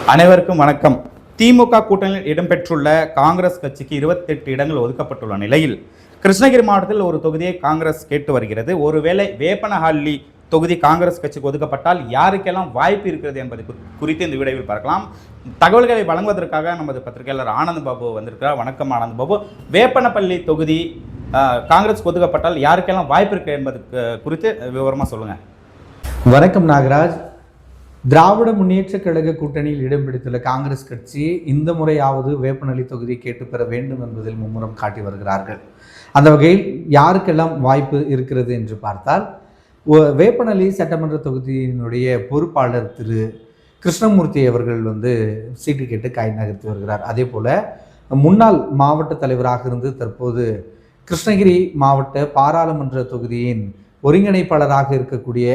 அனைவருக்கும் வணக்கம். திமுக கூட்டணியில் இடம்பெற்றுள்ள காங்கிரஸ் கட்சிக்கு 28 இடங்கள் ஒதுக்கப்பட்டுள்ள நிலையில் கிருஷ்ணகிரி மாவட்டத்தில் ஒரு தொகுதியை காங்கிரஸ் கேட்டு வருகிறது. ஒருவேளை வேப்பனஹள்ளி தொகுதி காங்கிரஸ் கட்சிக்கு ஒதுக்கப்பட்டால் யாருக்கெல்லாம் வாய்ப்பு இருக்கிறது என்பது குறித்து இந்த வீடியோவில் பார்க்கலாம். தகவல்களை வழங்குவதற்காக நமது பத்திரிகையாளர் ஆனந்த் பாபு வந்திருக்கிறார். வணக்கம் ஆனந்த் பாபு. வேப்பனப்பள்ளி தொகுதி காங்கிரஸ் ஒதுக்கப்பட்டால் யாருக்கெல்லாம் வாய்ப்பு இருக்கு என்பது குறித்து விவரமாக சொல்லுங்கள். வணக்கம் நாகராஜ். திராவிட முன்னேற்ற கழக கூட்டணியில் இடம் பிடித்துள்ள காங்கிரஸ் கட்சி இந்த முறையாவது வேப்பனஹள்ளி தொகுதியை கேட்டு பெற வேண்டும் என்பதில் மும்முரம் காட்டி வருகிறார்கள். அந்த வகையில் யாருக்கெல்லாம் வாய்ப்பு இருக்கிறது என்று பார்த்தால், வேப்பனஹள்ளி சட்டமன்ற தொகுதியினுடைய பொறுப்பாளர் திரு கிருஷ்ணமூர்த்தி அவர்கள் சீட்டு கேட்டு காய் நகர்த்தி வருகிறார். அதே போல முன்னாள் மாவட்ட தலைவராக இருந்து தற்போது கிருஷ்ணகிரி மாவட்ட பாராளுமன்ற தொகுதியின் ஒருங்கிணைப்பாளராக இருக்கக்கூடிய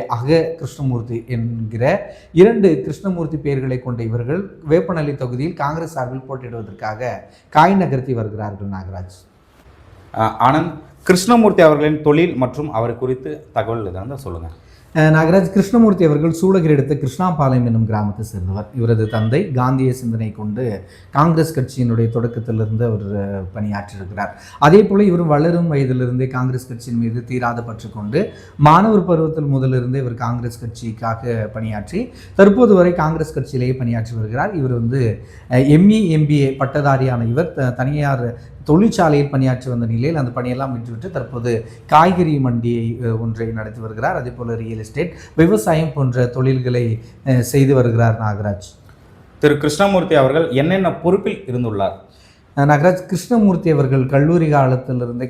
கிருஷ்ணமூர்த்தி என்கிற 2 கிருஷ்ணமூர்த்தி பெயர்களை கொண்ட இவர்கள் வேப்பனஹள்ளி தொகுதியில் காங்கிரஸ் சார்பில் போட்டியிடுவதற்காக காய் நகர்த்தி வருகிறார்கள். நாகராஜ், ஆனந்த், கிருஷ்ணமூர்த்தி அவர்களின் தொழில் மற்றும் அவர் குறித்து தகவல் இருந்தால் சொல்லுங்கள். நாகராஜ், கிருஷ்ணமூர்த்தி அவர்கள் சூளகிரி அடுத்த கிருஷ்ணாபாளையம் என்னும் கிராமத்தை சேர்ந்தவர். இவரது தந்தை காந்திய சிந்தனை கொண்டு காங்கிரஸ் கட்சியினுடைய தொடக்கத்திலிருந்து அவர் பணியாற்றியிருக்கிறார். அதே போல இவர் வளரும் வயதிலிருந்தே காங்கிரஸ் கட்சியின் மீது தீராத பற்று கொண்டு மாணவர் பருவத்தில் முதலிருந்தே இவர் காங்கிரஸ் கட்சிக்காக பணியாற்றி தற்போது வரை காங்கிரஸ் கட்சியிலேயே பணியாற்றி வருகிறார். இவர் ME MBA பட்டதாரியான இவர் தனியார் தொழிற்சாலையில் பணியாற்றி வந்த நிலையில் அந்த பணியெல்லாம் விட்டுவிட்டு தற்போது காய்கறி மண்டியை ஒன்றை நடத்தி வருகிறார். அதே போல ரியல் எஸ்டேட், விவசாயம் போன்ற தொழில்களை செய்து வருகிறார். நாகராஜ், திரு கிருஷ்ணமூர்த்தி அவர்கள் என்னென்ன பொறுப்பில் இருந்துள்ளார்? நாகராஜ், கிருஷ்ணமூர்த்தி அவர்கள் கல்லூரி காலத்திலிருந்தே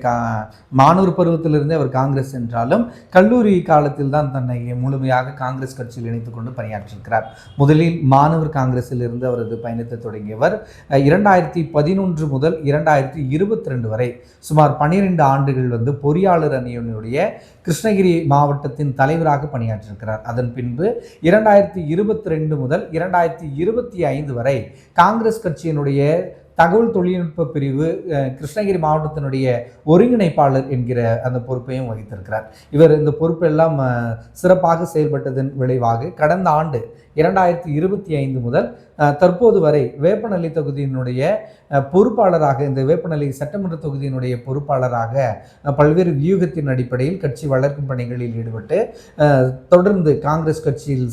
மாணவர் பருவத்திலிருந்தே அவர் காங்கிரஸ் என்றாலும் கல்லூரி காலத்தில் தான் தன்னை முழுமையாக காங்கிரஸ் கட்சியில் இணைத்துக் கொண்டு பணியாற்றியிருக்கிறார். முதலில் மாணவர் காங்கிரஸில் இருந்து அவரது பயணத்தை தொடங்கியவர் 2011 முதல் 2022 வரை சுமார் 12 ஆண்டுகள் பொறியாளர் அணியினுடைய கிருஷ்ணகிரி மாவட்டத்தின் தலைவராக பணியாற்றியிருக்கிறார். அதன் பின்பு 2022 முதல் 2025 வரை காங்கிரஸ் கட்சியினுடைய தகவல் தொழில்நுட்ப பிரிவு கிருஷ்ணகிரி மாவட்டத்தினுடைய ஒருங்கிணைப்பாளர் என்கிற அந்த பொறுப்பையும் வகித்திருக்கிறார். இவர் இந்த பொறுப்பெல்லாம் சிறப்பாக செயல்பட்டதன் விளைவாக கடந்த ஆண்டு 2025 முதல் தற்போது வரை வேப்பனஹள்ளி தொகுதியினுடைய பொறுப்பாளராக, இந்த வேப்பனஹள்ளி சட்டமன்ற தொகுதியினுடைய பொறுப்பாளராக பல்வேறு வியூகத்தின் அடிப்படையில் கட்சி வளர்க்கும் பணிகளில் ஈடுபட்டு தொடர்ந்து காங்கிரஸ் கட்சியில்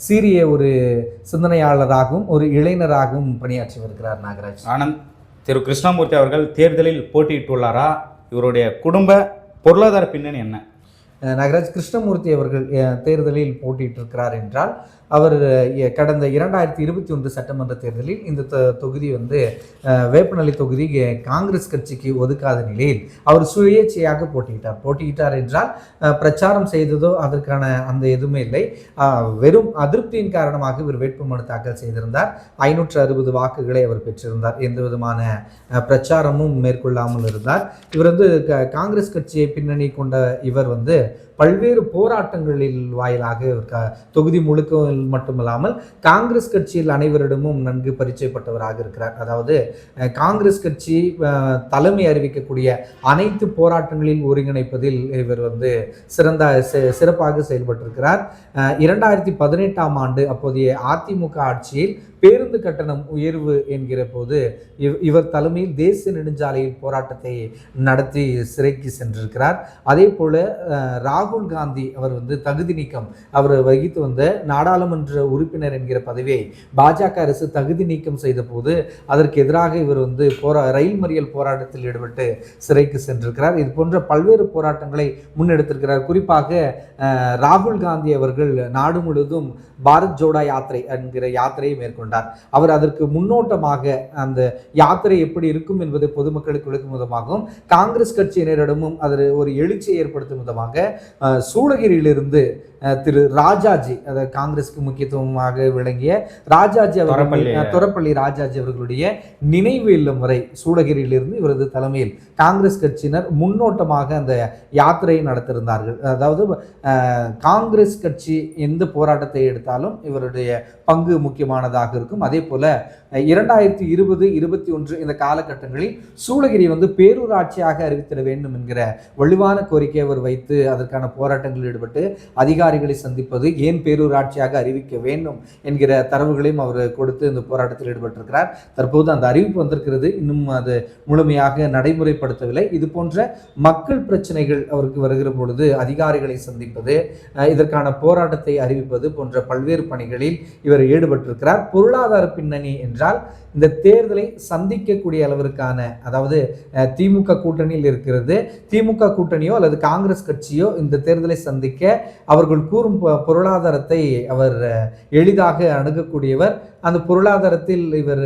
சீரிய ஒரு சிந்தனையாளராகவும் ஒரு இளைஞராகவும் பணியாற்றி வருகிறார். நாகராஜ், ஆனந்த், திரு கிருஷ்ணமூர்த்தி அவர்கள் தேர்தலில் போட்டியிட்டுள்ளாரா? இவருடைய குடும்ப பொருளாதார பின்னணி என்ன? நாகராஜ், கிருஷ்ணமூர்த்தி அவர்கள் தேர்தலில் போட்டியிட்டிருக்கிறார் என்றால் அவர் கடந்த 2021 சட்டமன்ற தேர்தலில் இந்த தொகுதி வேப்பனஹள்ளி தொகுதி காங்கிரஸ் கட்சிக்கு ஒதுக்காத நிலையில் அவர் சுயேட்சையாக போட்டியிட்டார் என்றால் பிரச்சாரம் செய்ததோ அதற்கான அந்த எதுவுமே இல்லை. வெறும் அதிருப்தியின் காரணமாக இவர் வேட்புமனு தாக்கல் செய்திருந்தார். 560 வாக்குகளை அவர் பெற்றிருந்தார். எந்த விதமான பிரச்சாரமும் மேற்கொள்ளாமல் இருந்தார். இவர் காங்கிரஸ் கட்சியை பின்னணி கொண்ட இவர் பல்வேறு போராட்டங்களில் வாயிலாக தொகுதி முழுக்க மட்டுமல்லாமல் காங்கிரஸ் கட்சியில் அனைவரிடமும் நன்கு பரிச்சயப்பட்டவராக இருக்கிறார். அதாவது காங்கிரஸ் கட்சி தலைமை அறிவிக்கக்கூடிய அனைத்து போராட்டங்களில் ஒருங்கிணைப்பதில் இவர் சிறப்பாக செயல்பட்டிருக்கிறார். 2018ஆம் ஆண்டு அப்போதைய அதிமுக ஆட்சியில் பேருந்து கட்டணம் உயர்வு என்கிற போது இவர் தலைமையில் தேசிய நெடுஞ்சாலையில் போராட்டத்தை நடத்தி சிறைக்கு சென்றிருக்கிறார். அதே போல ராகுல் காந்தி அவர் தகுதி நீக்கம் அவர் வகித்து வந்த நாடாளுமன்ற உறுப்பினர் என்கிற பதவியை பாஜக அரசு தகுதி நீக்கம் செய்த போது அதற்கு எதிராக இவர் ரயில் மறியல் போராட்டத்தில் ஈடுபட்டு சிறைக்கு சென்றிருக்கிறார். இது போன்ற பல்வேறு போராட்டங்களை முன்னெடுத்திருக்கிறார். குறிப்பாக ராகுல் காந்தி அவர்கள் நாடு முழுவதும் பாரத் ஜோடா யாத்திரை என்கிற யாத்திரையை மேற்கொண்டார். அவர் அதற்கு முன்னோட்டமாக அந்த யாத்திரை எப்படி இருக்கும் என்பதை பொதுமக்களுக்கு விளக்கும் விதமாகவும் காங்கிரஸ் கட்சியினரிடமும் அதில் ஒரு எழுச்சியை ஏற்படுத்தும் விதமாக சூளகிரியிலிருந்து திரு ராஜாஜி, அதாவது காங்கிரஸ்க்கு முக்கியத்துவமாக விளங்கிய ராஜாஜி தொரப்பள்ளி ராஜாஜி அவர்களுடைய நினைவு இல்லம் வரை சூளகிரியிலிருந்து இவரது தலைமையில் காங்கிரஸ் கட்சியினர் முன்னோட்டமாக அந்த யாத்திரையை நடத்தியிருந்தார்கள். அதாவது காங்கிரஸ் கட்சி எந்த போராட்டத்தை எடுத்தாலும் இவருடைய பங்கு முக்கியமானதாக இருக்கும். அதே போல 2020, 21 இந்த காலகட்டங்களில் சூளகிரி பேரூராட்சியாக அறிவித்திட வேண்டும் என்கிற வலுவான கோரிக்கை அவர் வைத்து அதற்கான போராட்டங்களில் ஈடுபட்டு அதிகாரிகளை சந்திப்பது, ஏன் பேரூராட்சியாக அறிவிக்க வேண்டும் என்கிற தரவுகளையும் அவர் கொடுத்து இந்த போராட்டத்தில் ஈடுபட்டிருக்கிறார். தற்போது அந்த அறிவிப்பு வந்திருக்கிறது, இன்னும் அது முழுமையாக நடைமுறைப்படுத்தவில்லை. இது போன்ற மக்கள் பிரச்சனைகள் அவருக்கு வருகிற பொழுது அதிகாரிகளை சந்திப்பது, இதற்கான போராட்டத்தை அறிவிப்பது போன்ற பல்வேறு பணிகளில் இவர் ஈடுபட்டிருக்கிறார். பொருளாதார பின்னணி என்றால் இந்த தேர்தலை சந்திக்கக்கூடிய அளவிற்கான, அதாவது திமுக கூட்டணியில் இருக்கிறது, திமுக கூட்டணியோ அல்லது காங்கிரஸ் கட்சியோ இந்த தேர்தலை சந்திக்க அவர்கள் கூறும் பொருளாதாரத்தை அவர் எளிதாக அணுகக்கூடியவர். அந்த பொருளாதாரத்தில் இவர்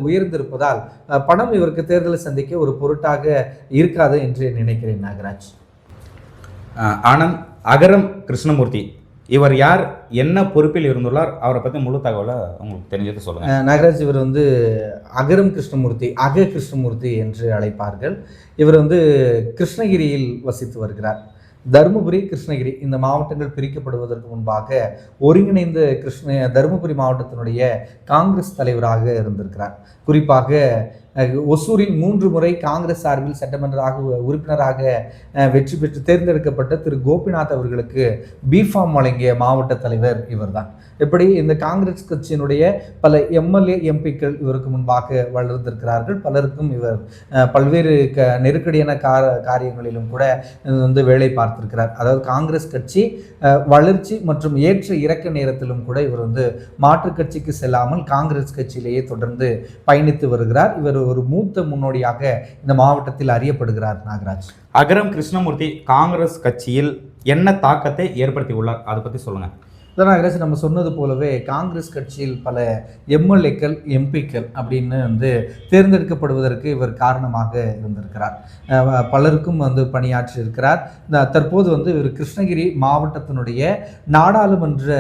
உயர்ந்திருப்பதால் பணம் இவருக்கு தேர்தலை சந்திக்க ஒரு பொருட்டாக இருக்காது என்று நினைக்கிறேன். நாகராஜ். ஆனந்த், அகரம் கிருஷ்ணமூர்த்தி இவர் யார், என்ன பொறுப்பில் இருந்துள்ளார், அவரை பற்றி முழு தகவலை உங்களுக்கு தெரிஞ்சது சொல்லுங்க. நாகராஜ், இவர் அகரம் கிருஷ்ணமூர்த்தி, அக கிருஷ்ணமூர்த்தி என்று அழைப்பார்கள். இவர் கிருஷ்ணகிரியில் வசித்து வருகிறார். தருமபுரி, கிருஷ்ணகிரி இந்த மாவட்டங்கள் பிரிக்கப்படுவதற்கு முன்பாக ஒருங்கிணைந்த தருமபுரி மாவட்டத்தினுடைய காங்கிரஸ் தலைவராக இருந்திருக்கிறார். குறிப்பாக ஒசூரில் 3 முறை காங்கிரஸ் சார்பில் சட்டமன்ற உறுப்பினராக வெற்றி பெற்று தேர்ந்தெடுக்கப்பட்ட திரு கோபிநாத் அவர்களுக்கு பிஃபார்ம் வழங்கிய மாவட்ட தலைவர் இவர்தான். இப்படி இந்த காங்கிரஸ் கட்சியினுடைய பல எம்எல்ஏ எம்பிக்கள் இவருக்கு முன்பாக வளர்ந்திருக்கிறார்கள். பலருக்கும் இவர் பல்வேறு நெருக்கடியான காரியங்களிலும் கூட வேலை பார்த்திருக்கிறார். அதாவது காங்கிரஸ் கட்சி வளர்ச்சி மற்றும் ஏற்ற இறக்க நேரத்திலும் கூட இவர் மாற்றுக் கட்சிக்கு செல்லாமல் காங்கிரஸ் கட்சியிலேயே தொடர்ந்து பயணித்து வருகிறார். இவர் ஒரு மூத்த முன்னோடியாக இந்த மாவட்டத்தில் அறியப்படுகிறார். நாகராஜ், அகரம் கிருஷ்ணமூர்த்தி காங்கிரஸ் கட்சியில் என்ன தாக்கத்தை ஏற்படுத்தி உள்ளார், அதை பற்றி சொல்லுங்க. நாகராஜ், நம்ம சொன்னது போலவே காங்கிரஸ் கட்சியில் பல எம்எல்ஏக்கள் எம்பிக்கள் அப்படின்னு தேர்ந்தெடுக்கப்படுவதற்கு இவர் காரணமாக இருந்திருக்கிறார். பலருக்கும் பணியாற்றி இருக்கிறார். தற்போது இவர் கிருஷ்ணகிரி மாவட்டத்தினுடைய நாடாளுமன்ற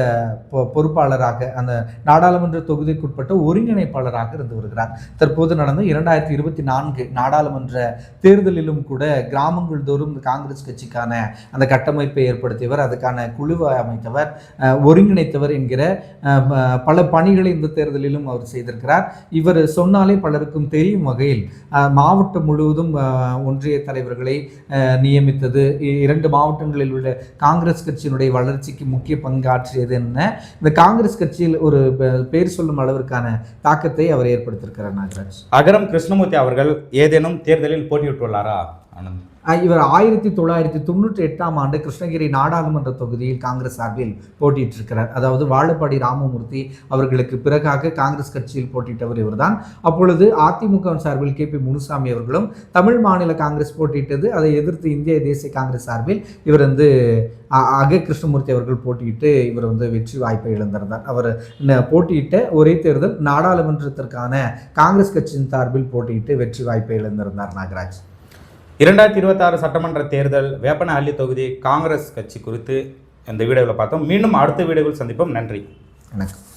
பொறுப்பாளராக, அந்த நாடாளுமன்ற தொகுதிக்குட்பட்ட ஒருங்கிணைப்பாளராக இருந்து வருகிறார். தற்போது நடந்த 2024 நாடாளுமன்ற தேர்தலிலும் கூட கிராமங்கள் தோறும் காங்கிரஸ் கட்சிக்கான அந்த கட்டமைப்பை ஏற்படுத்தியவர், அதுக்கான குழுவை அமைத்தவர், ஒருங்கிணைத்தவர் என்கிற பல பணிகளை இந்த தேர்தலிலும் அவர் செய்திருக்கிறார். இவர் சொன்னாலே பலருக்கும் தெரியும் வகையில் மாவட்டம் முழுவதும் ஒன்றிய தலைவர்களை நியமித்தது, 2 மாவட்டங்களில் உள்ள காங்கிரஸ் கட்சியினுடைய வளர்ச்சிக்கு முக்கிய பங்காற்றியது என்ன, இந்த காங்கிரஸ் கட்சியில் ஒரு பேர் சொல்லும் அளவிற்கான தாக்கத்தை அவர் ஏற்படுத்தியிருக்கிறார். நாகராஜ், அகரம் கிருஷ்ணமூர்த்தி அவர்கள் ஏதேனும் தேர்தலில் போட்டியிட்டுள்ளாரா? ஆனந்த், இவர் 1998ஆம் ஆண்டு கிருஷ்ணகிரி நாடாளுமன்ற தொகுதியில் காங்கிரஸ் சார்பில் போட்டியிட்டிருக்கிறார். அதாவது வாழப்பாடி ராமமூர்த்தி அவர்களுக்கு பிறகாக காங்கிரஸ் கட்சியில் போட்டியிட்டவர் இவர்தான். அப்பொழுது அதிமுக சார்பில் KP முனுசாமி அவர்களும், தமிழ் மாநில காங்கிரஸ் போட்டியிட்டது, அதை எதிர்த்து இந்திய தேசிய காங்கிரஸ் சார்பில் இவர் அக கிருஷ்ணமூர்த்தி அவர்கள் போட்டியிட்டு இவர் வெற்றி வாய்ப்பை இழந்திருந்தார். அவர் போட்டியிட்ட ஒரே தேர்தல் நாடாளுமன்றத்திற்கான காங்கிரஸ் கட்சியின் சார்பில் போட்டியிட்டு வெற்றி வாய்ப்பை இழந்திருந்தார். நாகராஜ், 2026 சட்டமன்ற தேர்தல் வேப்பனஹள்ளி தொகுதி காங்கிரஸ் கட்சி குறித்து இந்த வீடியோவில் பார்த்தோம். மீண்டும் அடுத்த வீடியோவில் சந்திப்போம். நன்றி, வணக்கம்.